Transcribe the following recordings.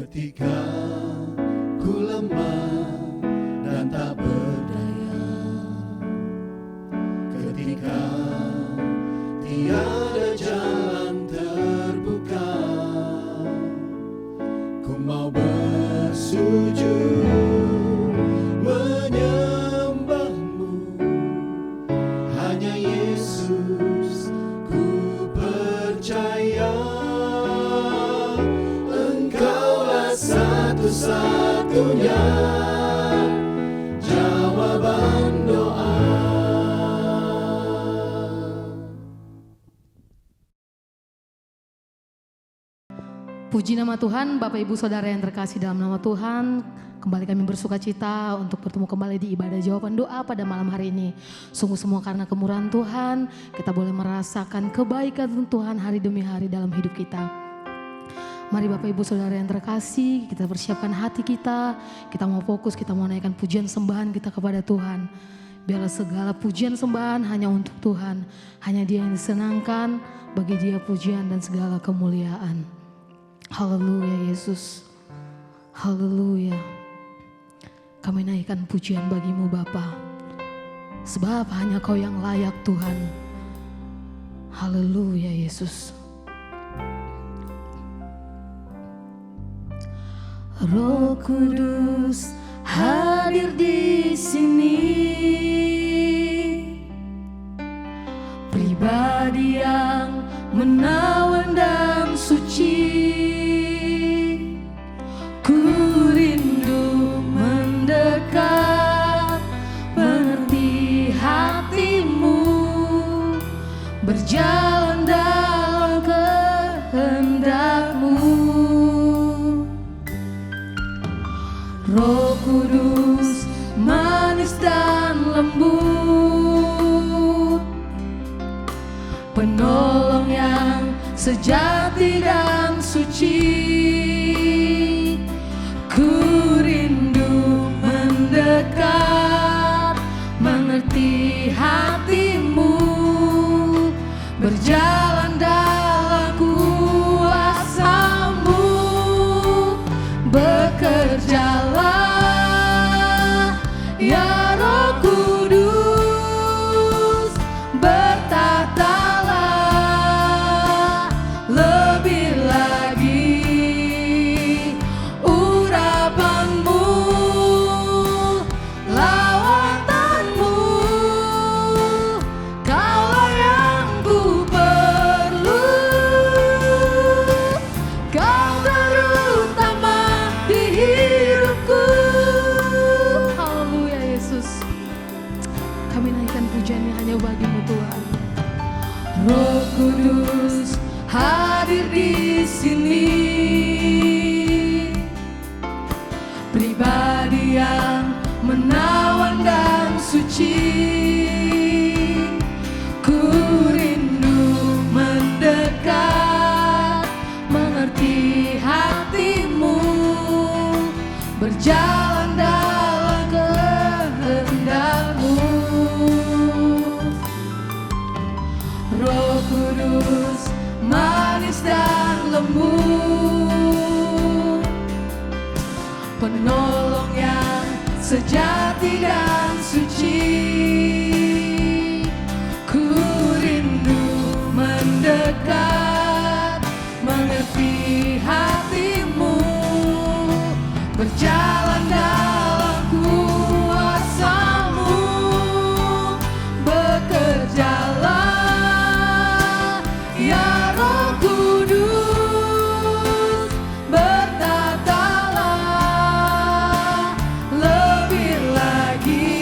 Ketika ku lemah dan tak berdaya, ketika tiada jalan terbuka, ku mau bersujud menyembahmu. Hanya Yesus ku percaya, Engkaulah satu-satunya jawaban doa. Puji nama Tuhan, Bapak Ibu Saudara yang terkasih dalam nama Tuhan. Kembali kami bersuka cita untuk bertemu kembali di ibadah jawaban doa pada malam hari ini. Sungguh semua karena kemurahan Tuhan, kita boleh merasakan kebaikan Tuhan hari demi hari dalam hidup kita. Mari Bapak Ibu Saudara yang terkasih, kita persiapkan hati kita mau fokus, kita mau naikkan pujian sembahan kita kepada Tuhan. Biarlah segala pujian sembahan hanya untuk Tuhan, hanya Dia yang disenangkan, bagi Dia pujian dan segala kemuliaan. Haleluya Yesus, haleluya. Kami naikkan pujian bagimu Bapa, sebab hanya Kau yang layak Tuhan. Haleluya Yesus. Roh Kudus hadir di sini, pribadi yang menawan dan suci. Ku rindu mendekat, mengerti hatimu, berjalan dalam kehendak-Mu. Roh Kudus manis dan lembut, penolong yang sejati dan suci. Ku rindu mendekat, mengerti hatimu, berjalan dalam kuasa-Mu. Bekerjalah ya Roh Kudus, bertatalah lebih lagi urapan-Mu, lawatanmu. Kaulah yang ku perlu, Kau terutama di hidupku. Haleluya Yesus. Kami naikkan pujiannya hanya bagimu Tuhan. Roh Kudus hadir di sini, pribadi yang menawan dan suci. Ku rindu mendekat, mengerti hatimu, berjalan dalam kehendak-Mu. Roh Kudus manis dan lembut, penolong yang sejati dan suci. Ku rindu mendekat, mengerti hatimu, berjalan dalam kuasa-Mu. Bekerjalah ya Roh Kudus, bertatalah lebih lagi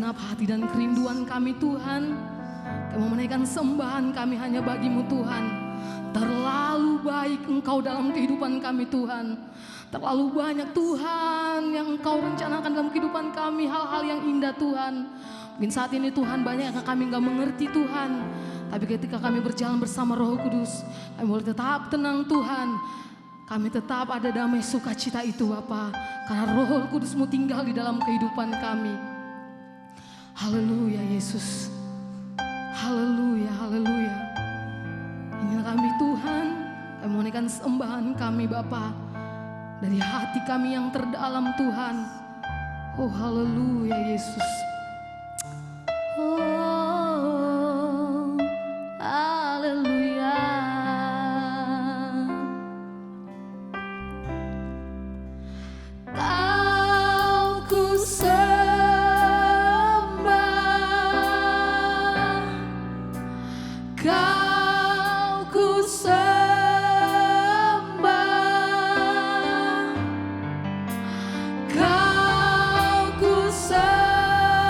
segenap hati dan kerinduan kami Tuhan. Kami mau menaikkan sembahan kami hanya bagimu Tuhan. Terlalu baik Engkau dalam kehidupan kami Tuhan. Terlalu banyak Tuhan yang Engkau rencanakan dalam kehidupan kami, hal-hal yang indah Tuhan. Mungkin saat ini Tuhan banyak yang kami gak mengerti Tuhan. Tapi ketika kami berjalan bersama Roh Kudus, kami boleh tetap tenang Tuhan. Kami tetap ada damai sukacita itu Bapa, karena Roh Kudus-Mu tinggal di dalam kehidupan kami. Haleluya Yesus. Haleluya, haleluya. Inilah kami Tuhan, kami menaikkan sembahan kami Bapa dari hati kami yang terdalam Tuhan. Oh haleluya Yesus. Oh haleluya. Kau ku sembah, Kau ku sembah, Kau ku sembah.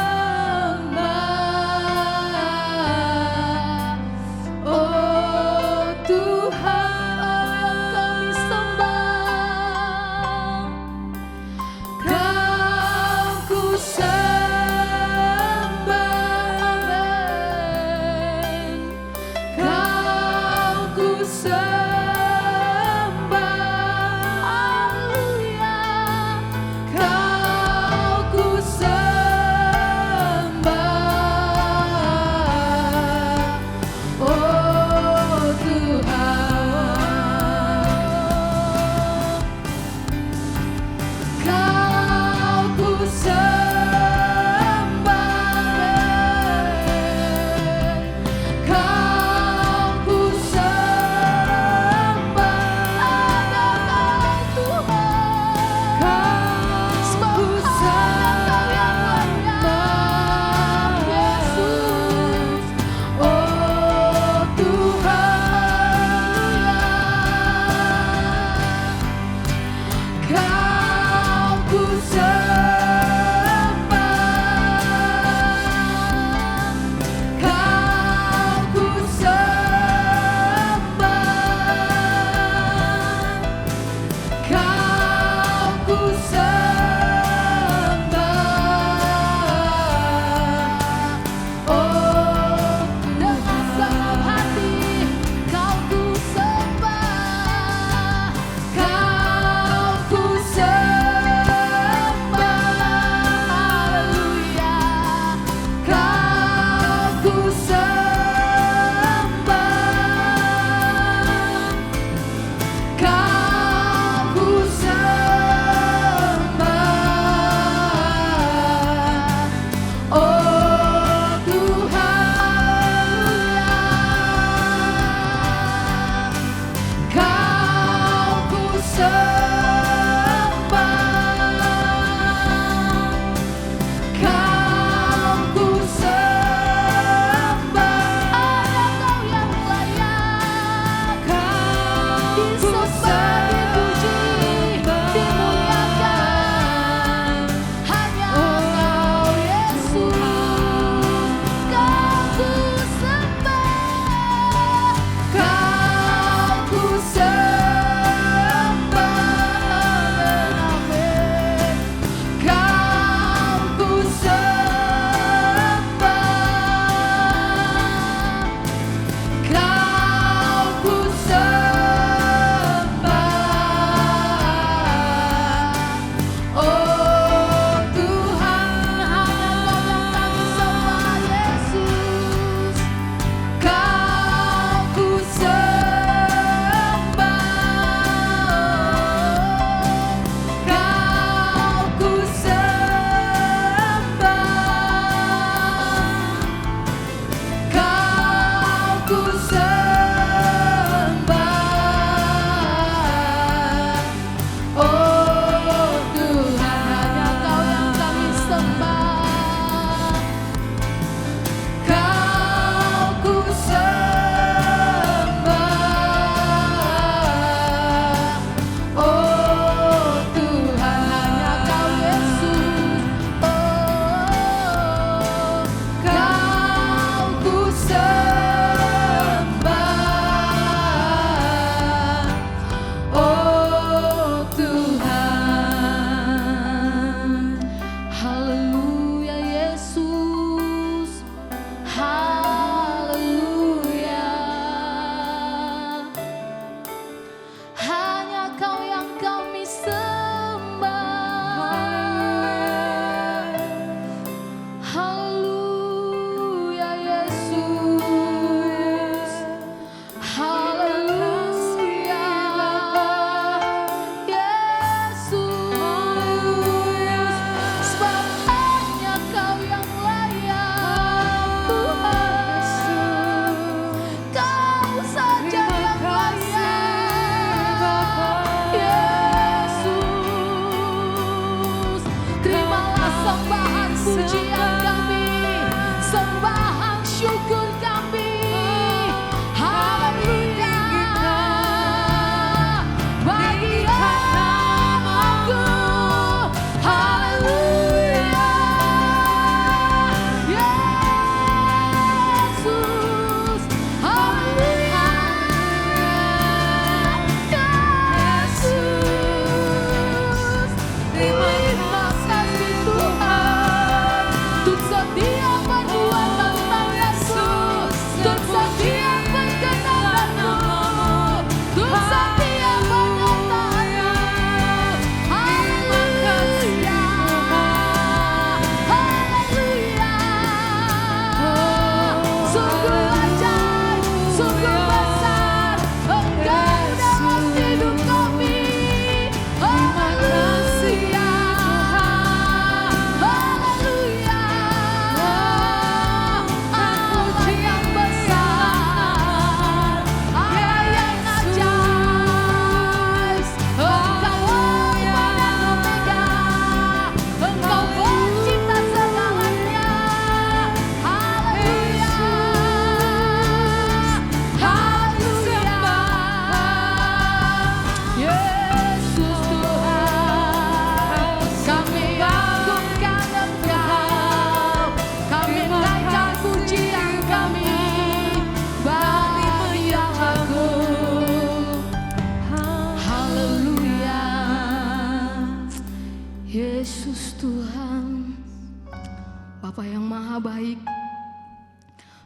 maha baik.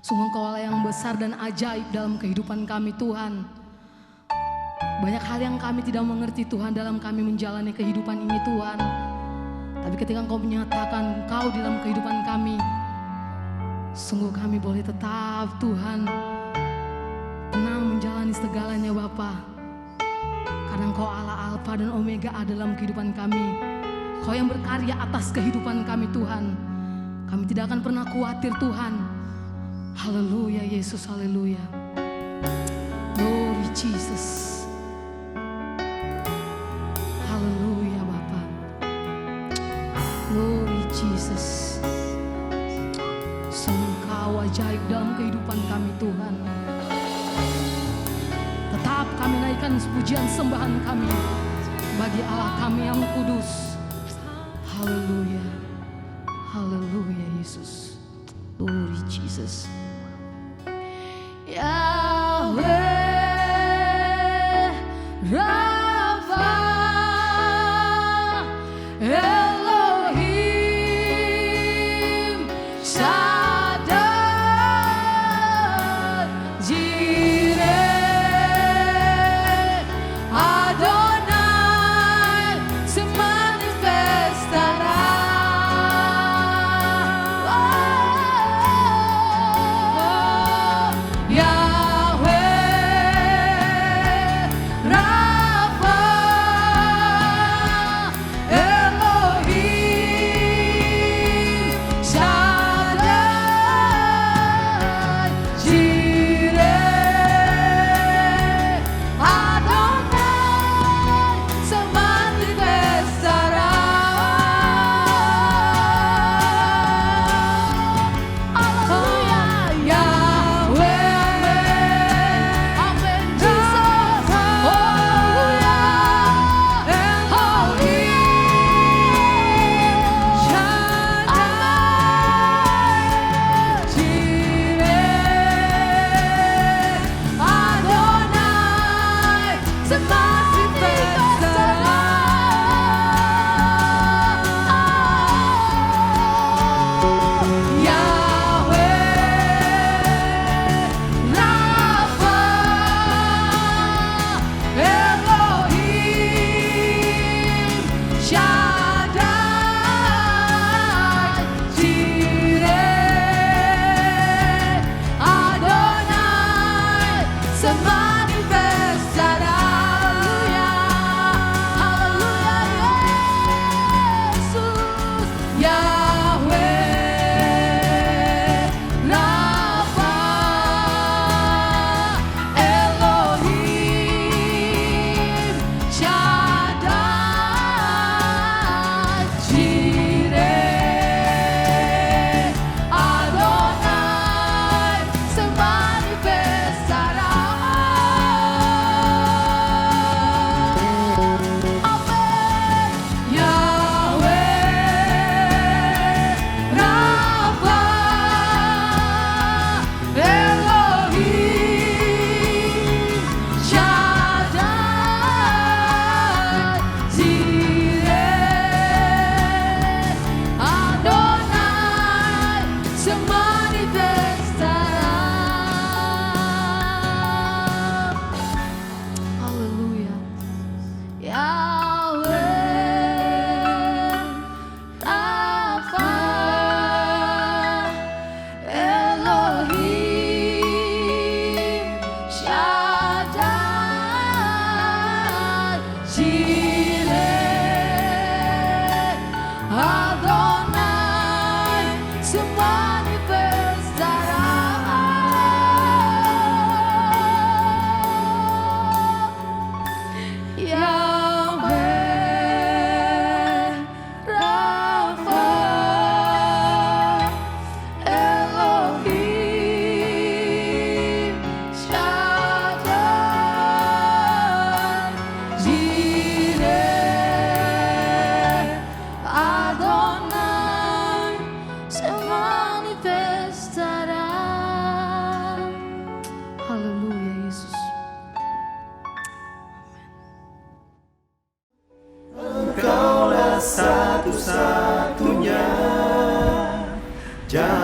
Sungguh Engkau Allah yang besar dan ajaib dalam kehidupan kami Tuhan. Banyak hal yang kami tidak mengerti Tuhan dalam kami menjalani kehidupan ini Tuhan. Tapi ketika Engkau menyatakan Engkau di dalam kehidupan kami, sungguh kami boleh tetap Tuhan tenang menjalani segalanya Bapa. Karena Engkau Allah Alfa dan Omega ada dalam kehidupan kami. Engkau yang berkarya atas kehidupan kami Tuhan. Kami tidak akan pernah khawatir Tuhan. Haleluya Yesus, haleluya. Glory Jesus. Haleluya Bapa. Glory Jesus. Sungguh Engkau ajaib dalam kehidupan kami Tuhan. Tetap kami naikkan pujian sembahan kami bagi Allah kami yang kudus. Haleluya. Haleluya Yesus. Glory Jesus. Yahweh Rafa Elohim Shaddai Jireh Adonai semanifestará. Adonai semanifestará.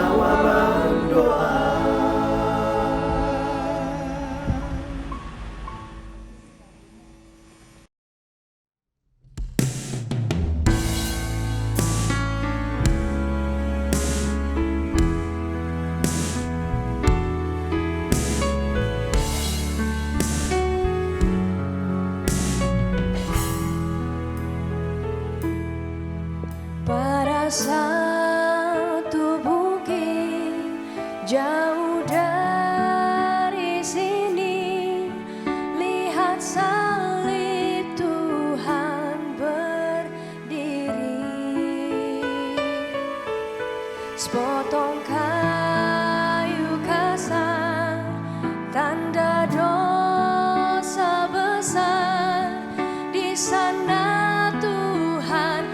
jawaban doa. Pada satu bukit jauh dari sini, lihat salib Tuhan berdiri. Sepotong kayu kasar, tanda dosa besar, di sana Tuhan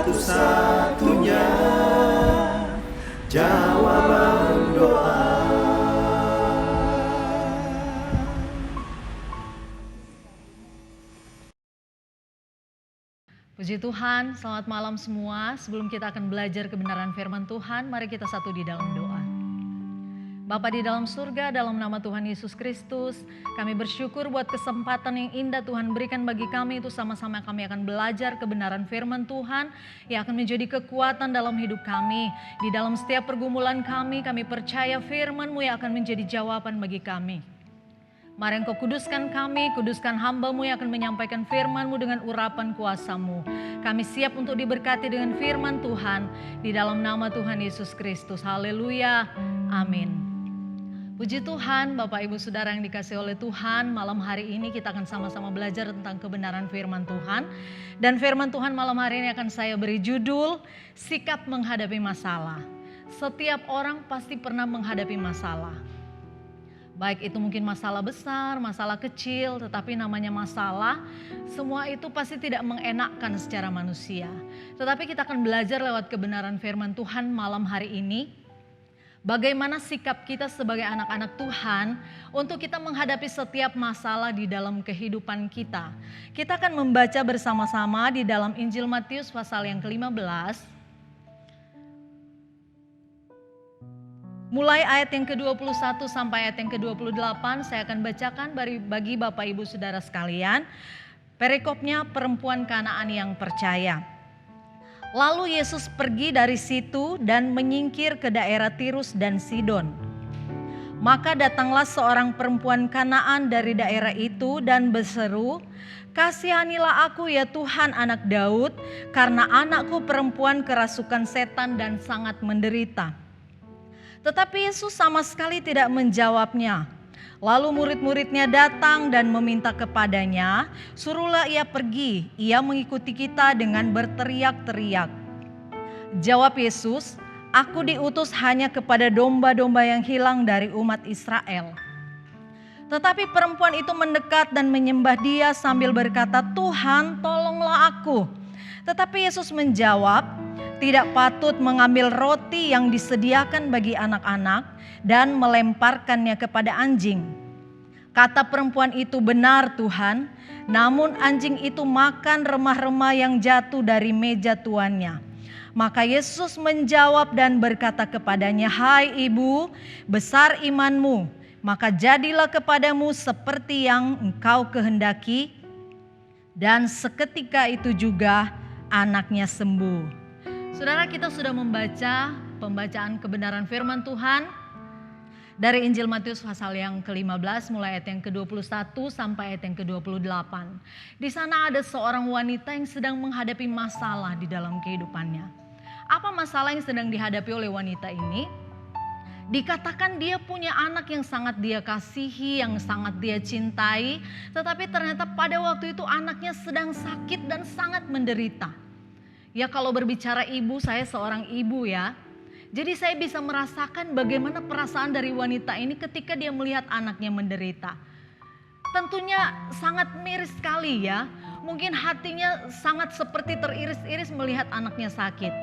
satu-satunya jawaban doa. Puji Tuhan, selamat malam semua. Sebelum kita akan belajar kebenaran firman Tuhan, mari kita satu di dalam doa. Bapa di dalam surga, dalam nama Tuhan Yesus Kristus, kami bersyukur buat kesempatan yang indah Tuhan berikan bagi kami. Itu sama-sama kami akan belajar kebenaran firman Tuhan yang akan menjadi kekuatan dalam hidup kami. Di dalam setiap pergumulan kami percaya firman-Mu yang akan menjadi jawaban bagi kami. Mari Engkau kuduskan kami, kuduskan hamba-Mu yang akan menyampaikan firman-Mu dengan urapan kuasa-Mu. Kami siap untuk diberkati dengan firman Tuhan di dalam nama Tuhan Yesus Kristus. Haleluya, amin. Puji Tuhan, Bapak Ibu Saudara yang dikasihi oleh Tuhan, malam hari ini kita akan sama-sama belajar tentang kebenaran firman Tuhan. Dan firman Tuhan malam hari ini akan saya beri judul, Sikap Menghadapi Masalah. Setiap orang pasti pernah menghadapi masalah. Baik itu mungkin masalah besar, masalah kecil, tetapi namanya masalah, semua itu pasti tidak mengenakkan secara manusia. Tetapi kita akan belajar lewat kebenaran firman Tuhan malam hari ini. Bagaimana sikap kita sebagai anak-anak Tuhan untuk kita menghadapi setiap masalah di dalam kehidupan kita. Kita akan membaca bersama-sama di dalam Injil Matius pasal yang ke-15. Mulai ayat yang ke-21 sampai ayat yang ke-28 saya akan bacakan bagi Bapak Ibu Saudara sekalian. Perikopnya perempuan Kanaan yang percaya. Lalu Yesus pergi dari situ dan menyingkir ke daerah Tirus dan Sidon. Maka datanglah seorang perempuan Kanaan dari daerah itu dan berseru, "Kasihanilah aku ya Tuhan Anak Daud, karena anakku perempuan kerasukan setan dan sangat menderita." Tetapi Yesus sama sekali tidak menjawabnya. Lalu murid-muridnya datang dan meminta kepadanya, "Suruhlah ia pergi, ia mengikuti kita," dengan berteriak-teriak. Jawab Yesus, "Aku diutus hanya kepada domba-domba yang hilang dari umat Israel." Tetapi perempuan itu mendekat dan menyembah Dia sambil berkata, "Tuhan, tolonglah aku." Tetapi Yesus menjawab, "Tidak patut mengambil roti yang disediakan bagi anak-anak dan melemparkannya kepada anjing." Kata perempuan itu, "Benar Tuhan, namun anjing itu makan remah-remah yang jatuh dari meja tuannya." Maka Yesus menjawab dan berkata kepadanya, "Hai ibu, besar imanmu, maka jadilah kepadamu seperti yang engkau kehendaki." Dan seketika itu juga anaknya sembuh. Saudara, kita sudah membaca pembacaan kebenaran firman Tuhan dari Injil Matius pasal yang ke-15 mulai ayat yang ke-21 sampai ayat yang ke-28. Di sana ada seorang wanita yang sedang menghadapi masalah di dalam kehidupannya. Apa masalah yang sedang dihadapi oleh wanita ini? Dikatakan dia punya anak yang sangat dia kasihi, yang sangat dia cintai, tetapi ternyata pada waktu itu anaknya sedang sakit dan sangat menderita. Ya, kalau berbicara ibu, saya seorang ibu ya. Jadi saya bisa merasakan bagaimana perasaan dari wanita ini ketika dia melihat anaknya menderita. Tentunya sangat miris sekali ya. Mungkin hatinya sangat seperti teriris-iris melihat anaknya sakit.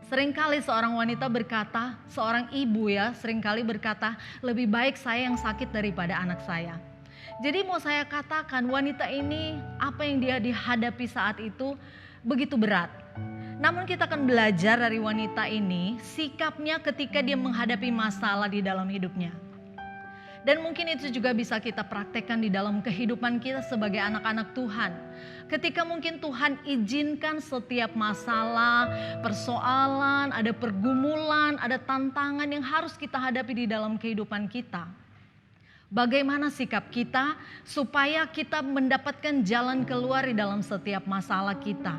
Seringkali seorang wanita berkata, seorang ibu ya, seringkali berkata, "Lebih baik saya yang sakit daripada anak saya." Jadi mau saya katakan, wanita ini apa yang dia dihadapi saat itu begitu berat. Namun kita akan belajar dari wanita ini, sikapnya ketika dia menghadapi masalah di dalam hidupnya. Dan mungkin itu juga bisa kita praktekkan di dalam kehidupan kita sebagai anak-anak Tuhan. Ketika mungkin Tuhan izinkan setiap masalah, persoalan, ada pergumulan, ada tantangan yang harus kita hadapi di dalam kehidupan kita. Bagaimana sikap kita supaya kita mendapatkan jalan keluar di dalam setiap masalah kita.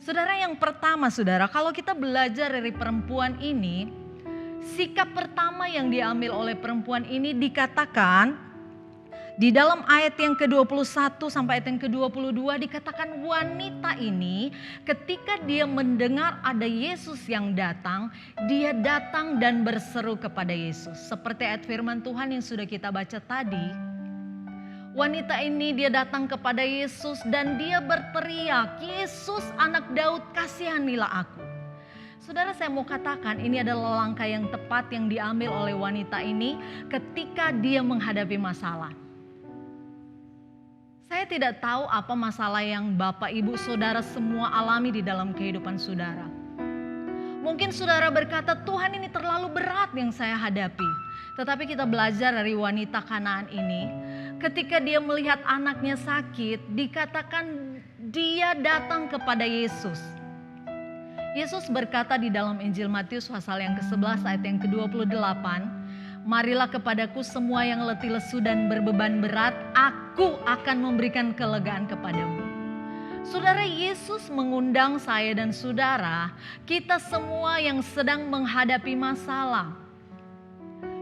Saudara, yang pertama saudara, kalau kita belajar dari perempuan ini, sikap pertama yang diambil oleh perempuan ini dikatakan di dalam ayat yang ke-21 sampai ayat yang ke-22 dikatakan wanita ini ketika dia mendengar ada Yesus yang datang, dia datang dan berseru kepada Yesus. Seperti ayat firman Tuhan yang sudah kita baca tadi. Wanita ini dia datang kepada Yesus dan dia berteriak, "Yesus Anak Daud, kasihanilah aku." Saudara, saya mau katakan ini adalah langkah yang tepat yang diambil oleh wanita ini ketika dia menghadapi masalah. Saya tidak tahu apa masalah yang Bapak, Ibu, Saudara semua alami di dalam kehidupan saudara. Mungkin saudara berkata, Tuhan ini terlalu berat yang saya hadapi. Tetapi kita belajar dari wanita Kanaan ini, ketika dia melihat anaknya sakit, dikatakan dia datang kepada Yesus. Yesus berkata di dalam Injil Matius pasal yang ke-11 ayat yang ke-28, marilah kepadaku semua yang letih lesu dan berbeban berat, aku akan memberikan kelegaan kepadamu. Saudara, Yesus mengundang saya dan saudara, kita semua yang sedang menghadapi masalah.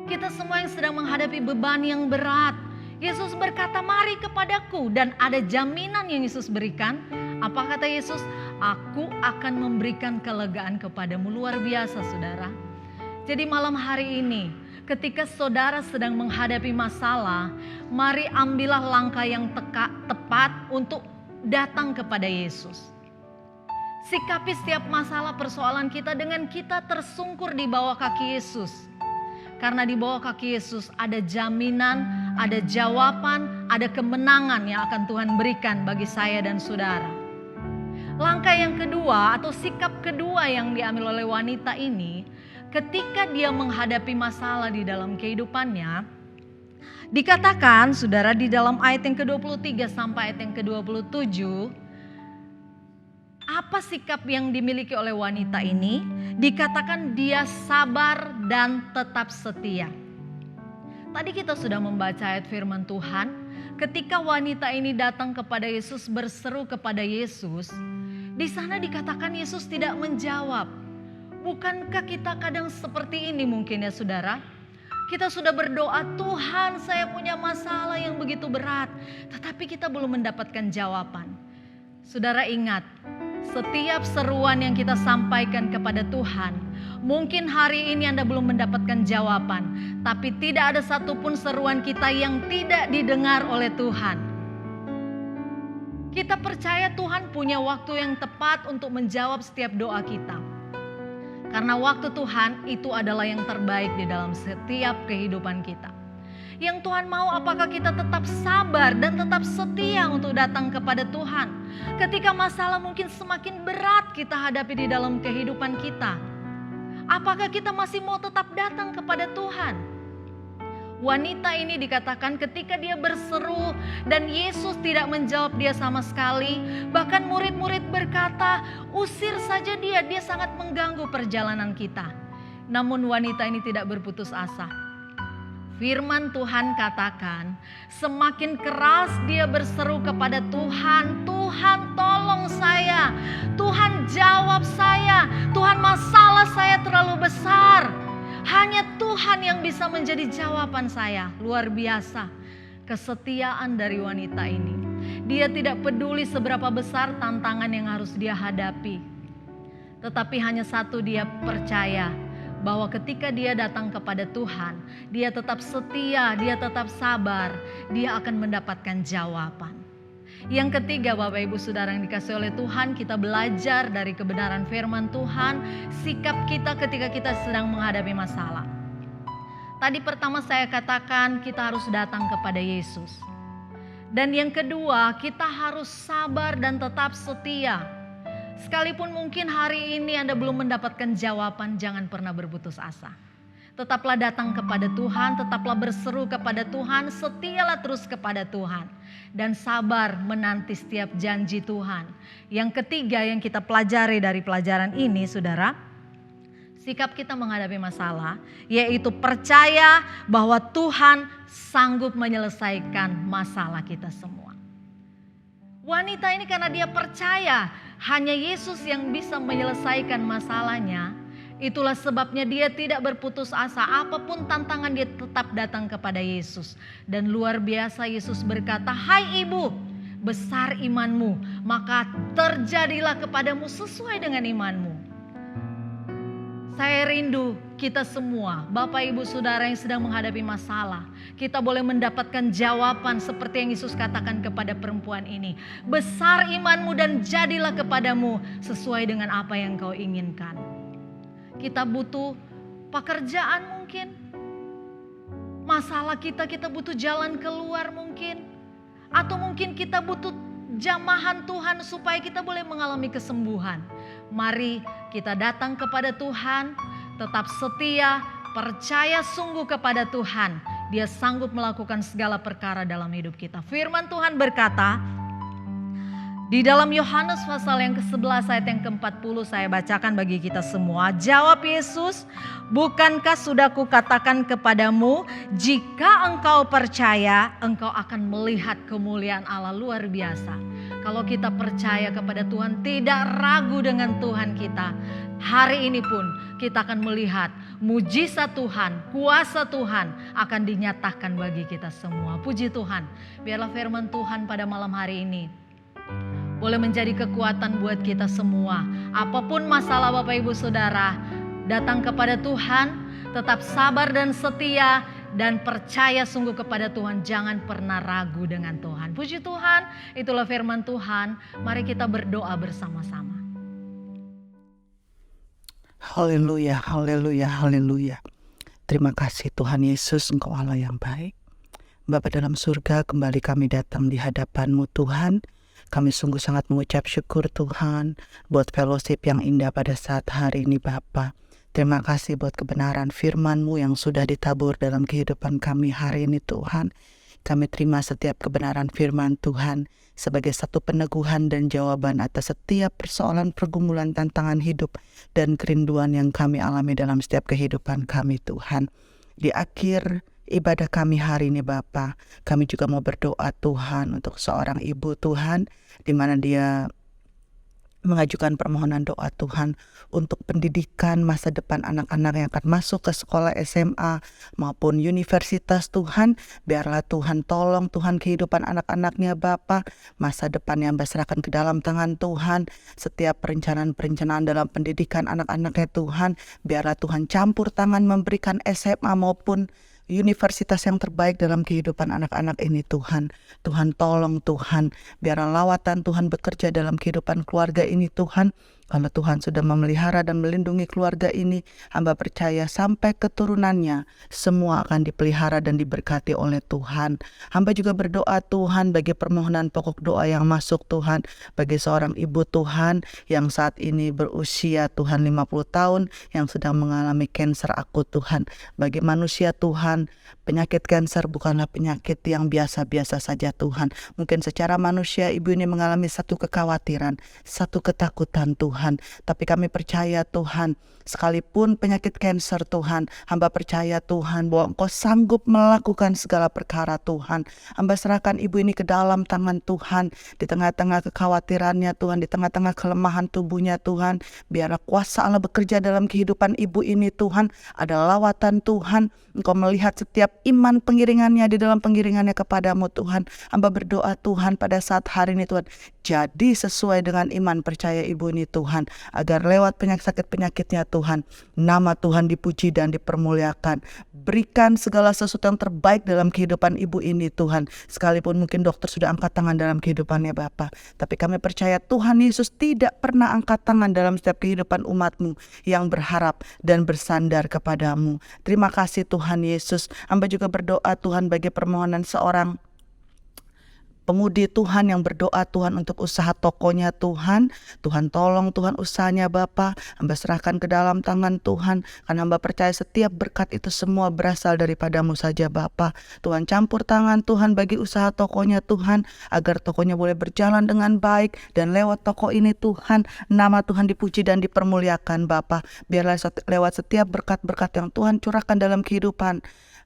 Kita semua yang sedang menghadapi beban yang berat. Yesus berkata, mari kepadaku, dan ada jaminan yang Yesus berikan. Apa kata Yesus? Aku akan memberikan kelegaan kepadamu. Luar biasa saudara. Jadi malam hari ini, ketika saudara sedang menghadapi masalah, mari ambillah langkah yang tepat untuk datang kepada Yesus. Sikapi setiap masalah persoalan kita dengan kita tersungkur di bawah kaki Yesus. Karena di bawah kaki Yesus ada jaminan, ada jawaban, ada kemenangan yang akan Tuhan berikan bagi saya dan saudara. Langkah yang kedua atau sikap kedua yang diambil oleh wanita ini, ketika dia menghadapi masalah di dalam kehidupannya, dikatakan saudara di dalam ayat yang ke-23 sampai ayat yang ke-27, apa sikap yang dimiliki oleh wanita ini? Dikatakan dia sabar dan tetap setia. Tadi kita sudah membaca ayat firman Tuhan, ketika wanita ini datang kepada Yesus, berseru kepada Yesus, di sana dikatakan Yesus tidak menjawab. Bukankah kita kadang seperti ini mungkin ya saudara? Kita sudah berdoa, Tuhan saya punya masalah yang begitu berat. Tetapi kita belum mendapatkan jawaban. Saudara ingat, setiap seruan yang kita sampaikan kepada Tuhan, mungkin hari ini Anda belum mendapatkan jawaban. Tapi tidak ada satupun seruan kita yang tidak didengar oleh Tuhan. Kita percaya Tuhan punya waktu yang tepat untuk menjawab setiap doa kita. Karena waktu Tuhan itu adalah yang terbaik di dalam setiap kehidupan kita. Yang Tuhan mau apakah kita tetap sabar dan tetap setia untuk datang kepada Tuhan. Ketika masalah mungkin semakin berat kita hadapi di dalam kehidupan kita. Apakah kita masih mau tetap datang kepada Tuhan? Wanita ini dikatakan ketika dia berseru dan Yesus tidak menjawab dia sama sekali. Bahkan murid-murid berkata, usir saja dia sangat mengganggu perjalanan kita. Namun wanita ini tidak berputus asa. Firman Tuhan katakan, semakin keras dia berseru kepada Tuhan, Tuhan tolong saya, Tuhan jawab saya, Tuhan masalah saya terlalu besar. Hanya Tuhan yang bisa menjadi jawaban saya. Luar biasa kesetiaan dari wanita ini. Dia tidak peduli seberapa besar tantangan yang harus dia hadapi. Tetapi hanya satu, dia percaya bahwa ketika dia datang kepada Tuhan, dia tetap setia, dia tetap sabar, dia akan mendapatkan jawaban. Yang ketiga, Bapak Ibu Saudara yang dikasihi oleh Tuhan, kita belajar dari kebenaran firman Tuhan, sikap kita ketika kita sedang menghadapi masalah. Tadi pertama saya katakan kita harus datang kepada Yesus. Dan yang kedua, kita harus sabar dan tetap setia. Sekalipun mungkin hari ini Anda belum mendapatkan jawaban, jangan pernah berputus asa. Tetaplah datang kepada Tuhan, tetaplah berseru kepada Tuhan, setialah terus kepada Tuhan. Dan sabar menanti setiap janji Tuhan. Yang ketiga yang kita pelajari dari pelajaran ini saudara, sikap kita menghadapi masalah, yaitu percaya bahwa Tuhan sanggup menyelesaikan masalah kita semua. Wanita ini karena dia percaya hanya Yesus yang bisa menyelesaikan masalahnya, itulah sebabnya dia tidak berputus asa, apapun tantangan dia tetap datang kepada Yesus. Dan luar biasa Yesus berkata, hai ibu, besar imanmu, maka terjadilah kepadamu sesuai dengan imanmu. Saya rindu kita semua, Bapak Ibu Saudara yang sedang menghadapi masalah, kita boleh mendapatkan jawaban seperti yang Yesus katakan kepada perempuan ini. Besar imanmu dan jadilah kepadamu sesuai dengan apa yang kau inginkan. Kita butuh pekerjaan mungkin. Masalah kita butuh jalan keluar mungkin. Atau mungkin kita butuh jamahan Tuhan supaya kita boleh mengalami kesembuhan. Mari kita datang kepada Tuhan, tetap setia, percaya sungguh kepada Tuhan. Dia sanggup melakukan segala perkara dalam hidup kita. Firman Tuhan berkata, di dalam Yohanes pasal yang ke-11 ayat yang ke-40 saya bacakan bagi kita semua. Jawab Yesus, bukankah sudah kukatakan kepadamu, jika engkau percaya, engkau akan melihat kemuliaan Allah luar biasa. Kalau kita percaya kepada Tuhan, tidak ragu dengan Tuhan kita. Hari ini pun kita akan melihat mujizat Tuhan, kuasa Tuhan akan dinyatakan bagi kita semua. Puji Tuhan, biarlah firman Tuhan pada malam hari ini boleh menjadi kekuatan buat kita semua. Apapun masalah Bapak Ibu Saudara, datang kepada Tuhan, tetap sabar dan setia, dan percaya sungguh kepada Tuhan. Jangan pernah ragu dengan Tuhan. Puji Tuhan, itulah firman Tuhan. Mari kita berdoa bersama-sama. Haleluya, haleluya, haleluya. Terima kasih Tuhan Yesus, Engkau Allah yang baik. Bapa dalam surga, kembali kami datang di hadapan-Mu Tuhan. Kami sungguh sangat mengucap syukur Tuhan buat fellowship yang indah pada saat hari ini Bapa. Terima kasih buat kebenaran firman-Mu yang sudah ditabur dalam kehidupan kami hari ini Tuhan. Kami terima setiap kebenaran firman Tuhan sebagai satu peneguhan dan jawaban atas setiap persoalan, pergumulan, tantangan hidup dan kerinduan yang kami alami dalam setiap kehidupan kami Tuhan. Di akhir ibadah kami hari ini Bapa, kami juga mau berdoa Tuhan untuk seorang ibu Tuhan, di mana dia mengajukan permohonan doa Tuhan untuk pendidikan masa depan anak-anak yang akan masuk ke sekolah SMA maupun universitas Tuhan. Biarlah Tuhan tolong Tuhan kehidupan anak-anaknya Bapa, masa depan yang berserahkan ke dalam tangan Tuhan. Setiap perencanaan-perencanaan dalam pendidikan anak-anaknya Tuhan, biarlah Tuhan campur tangan memberikan SMA maupun universitas yang terbaik dalam kehidupan anak-anak ini Tuhan. Tuhan tolong Tuhan, biarlah lawatan Tuhan bekerja dalam kehidupan keluarga ini Tuhan. Kalau Tuhan sudah memelihara dan melindungi keluarga ini, hamba percaya sampai keturunannya semua akan dipelihara dan diberkati oleh Tuhan. Hamba juga berdoa Tuhan bagi permohonan pokok doa yang masuk Tuhan, bagi seorang ibu Tuhan yang saat ini berusia Tuhan 50 tahun yang sedang mengalami kanker akut Tuhan. Bagi manusia Tuhan, penyakit kanker bukanlah penyakit yang biasa-biasa saja Tuhan. Mungkin secara manusia ibu ini mengalami satu kekhawatiran, satu ketakutan Tuhan. Tapi kami percaya Tuhan, sekalipun penyakit kanker Tuhan, hamba percaya Tuhan bahwa Engkau sanggup melakukan segala perkara Tuhan. Hamba serahkan ibu ini ke dalam tangan Tuhan, di tengah-tengah kekhawatirannya Tuhan, di tengah-tengah kelemahan tubuhnya Tuhan. Biarlah kuasa Allah bekerja dalam kehidupan ibu ini Tuhan. Ada lawatan Tuhan, Engkau melihat setiap iman pengiringannya di dalam pengiringannya kepadamu Tuhan. Hamba berdoa Tuhan pada saat hari ini Tuhan, jadi sesuai dengan iman percaya ibu ini Tuhan, agar lewat sakit-penyakitnya Tuhan, nama Tuhan dipuji dan dipermuliakan. Berikan segala sesuatu yang terbaik dalam kehidupan ibu ini Tuhan. Sekalipun mungkin dokter sudah angkat tangan dalam kehidupannya Bapa, tapi kami percaya Tuhan Yesus tidak pernah angkat tangan dalam setiap kehidupan umat-Mu yang berharap dan bersandar kepadamu. Terima kasih Tuhan Yesus. Hamba juga berdoa Tuhan bagi permohonan seorang pemudi Tuhan yang berdoa Tuhan untuk usaha tokonya Tuhan. Tuhan tolong Tuhan usahanya Bapa. Hamba serahkan ke dalam tangan Tuhan. Karena hamba percaya setiap berkat itu semua berasal daripada-Mu saja Bapa. Tuhan campur tangan Tuhan bagi usaha tokonya Tuhan, agar tokonya boleh berjalan dengan baik. Dan lewat toko ini Tuhan, nama Tuhan dipuji dan dipermuliakan Bapa. Biarlah lewat setiap berkat-berkat yang Tuhan curahkan dalam kehidupan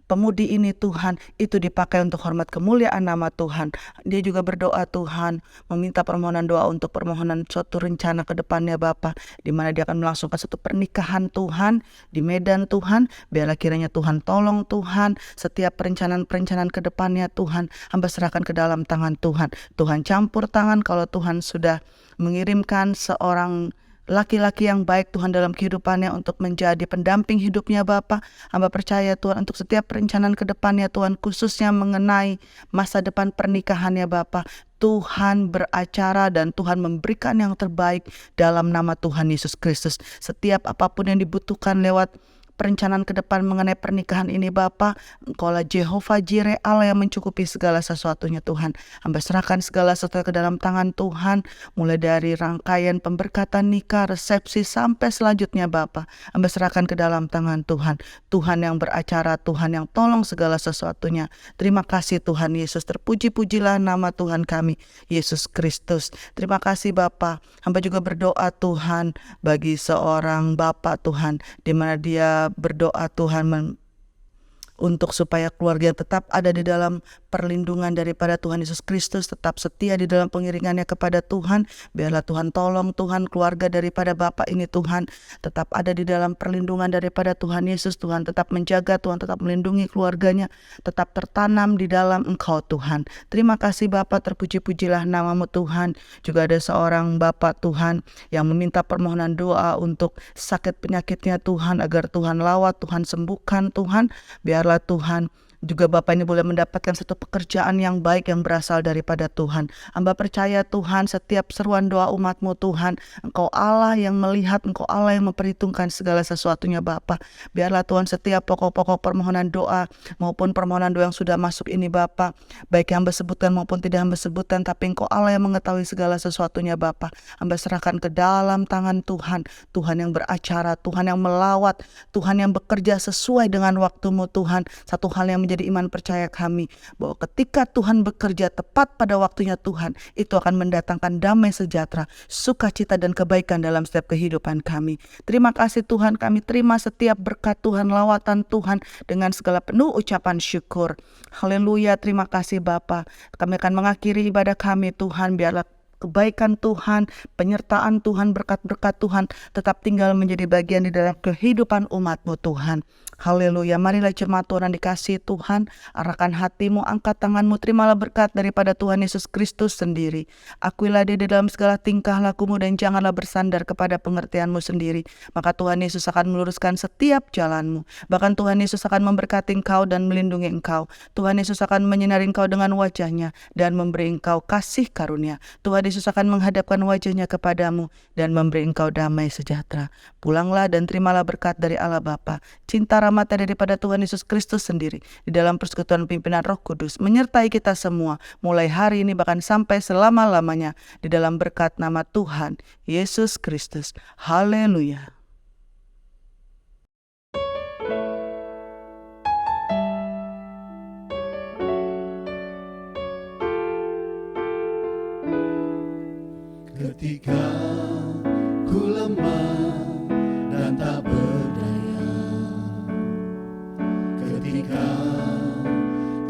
pemudi ini Tuhan, itu dipakai untuk hormat kemuliaan nama Tuhan. Dia juga berdoa Tuhan, meminta permohonan doa untuk permohonan suatu rencana ke depannya Bapa, di mana dia akan melangsungkan suatu pernikahan Tuhan di Medan Tuhan. Biarlah kiranya Tuhan tolong Tuhan, setiap perencanaan-perencanaan ke depannya Tuhan, hamba serahkan ke dalam tangan Tuhan. Tuhan campur tangan kalau Tuhan sudah mengirimkan seorang laki-laki yang baik Tuhan dalam kehidupannya untuk menjadi pendamping hidupnya Bapa. Hamba percaya Tuhan untuk setiap perencanaan ke depannya Tuhan, khususnya mengenai masa depan pernikahannya Bapa. Tuhan beracara dan Tuhan memberikan yang terbaik dalam nama Tuhan Yesus Kristus. Setiap apapun yang dibutuhkan lewat perencanaan ke depan mengenai pernikahan ini Bapa. Engkaulah Jehovah Jireh, Allah yang mencukupi segala sesuatunya Tuhan. Hamba serahkan segala sesuatu ke dalam tangan Tuhan, mulai dari rangkaian pemberkatan nikah, resepsi sampai selanjutnya Bapa. Hamba serahkan ke dalam tangan Tuhan. Tuhan yang beracara, Tuhan yang tolong segala sesuatunya. Terima kasih Tuhan Yesus, terpuji-pujilah nama Tuhan kami Yesus Kristus. Terima kasih Bapa. Hamba juga berdoa Tuhan bagi seorang Bapak Tuhan, di mana dia berdoa Tuhan untuk supaya keluarga tetap ada di dalam perlindungan daripada Tuhan Yesus Kristus, tetap setia di dalam pengiringannya kepada Tuhan. Biarlah Tuhan tolong Tuhan keluarga daripada Bapak ini Tuhan tetap ada di dalam perlindungan daripada Tuhan Yesus. Tuhan tetap menjaga, Tuhan tetap melindungi keluarganya, tetap tertanam di dalam Engkau Tuhan. Terima kasih Bapak, terpuji-pujilah namamu Tuhan. Juga ada seorang Bapak Tuhan yang meminta permohonan doa untuk sakit penyakitnya Tuhan, agar Tuhan lawat, Tuhan sembuhkan Tuhan. Biarlah Tuhan juga Bapak ini boleh mendapatkan satu pekerjaan yang baik yang berasal daripada Tuhan. Hamba percaya Tuhan, setiap seruan doa umat-Mu Tuhan, Engkau Allah yang melihat, Engkau Allah yang memperhitungkan segala sesuatunya Bapa. Biarlah Tuhan setiap pokok-pokok permohonan doa maupun permohonan doa yang sudah masuk ini Bapa, baik yang hamba sebutkan maupun tidak hamba sebutkan, tapi Engkau Allah yang mengetahui segala sesuatunya Bapa. Hamba serahkan ke dalam tangan Tuhan, Tuhan yang beracara, Tuhan yang melawat, Tuhan yang bekerja sesuai dengan waktu-Mu Tuhan. Satu hal yang menjadi iman percaya kami, bahwa ketika Tuhan bekerja tepat pada waktunya Tuhan, itu akan mendatangkan damai sejahtera, sukacita dan kebaikan dalam setiap kehidupan kami. Terima kasih Tuhan, kami terima setiap berkat Tuhan, lawatan Tuhan dengan segala penuh ucapan syukur. Haleluya, terima kasih Bapa. Kami akan mengakhiri ibadah kami Tuhan, biarlah kebaikan Tuhan, penyertaan Tuhan, berkat-berkat Tuhan tetap tinggal menjadi bagian di dalam kehidupan umat-Mu Tuhan. Haleluya, marilah jemaat Tuhan yang dikasihi Tuhan, arahkan hatimu, angkat tanganmu, terimalah berkat daripada Tuhan Yesus Kristus sendiri. Akuilah dia di dalam segala tingkah lakumu dan janganlah bersandar kepada pengertianmu sendiri. Maka Tuhan Yesus akan meluruskan setiap jalanmu. Bahkan Tuhan Yesus akan memberkati engkau dan melindungi engkau. Tuhan Yesus akan menyinari engkau dengan wajahnya dan memberi engkau kasih karunia. Tuhan Yesus akan menghadapkan wajahnya kepadamu dan memberi engkau damai sejahtera. Pulanglah dan terimalah berkat dari Allah Bapa, cinta rahmat daripada Tuhan Yesus Kristus sendiri di dalam persekutuan pimpinan Roh Kudus menyertai kita semua mulai hari ini bahkan sampai selama-lamanya di dalam berkat nama Tuhan Yesus Kristus. Haleluya. Ketika ku lemah dan tak berdaya, ketika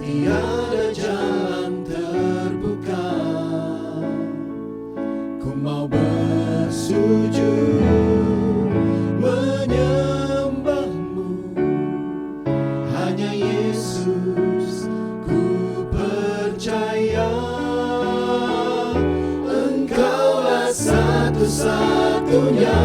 tiada jalan terbuka, ku mau bersujud menyembahmu, hanya Yesus ku percaya. Engkaulah satu-satunya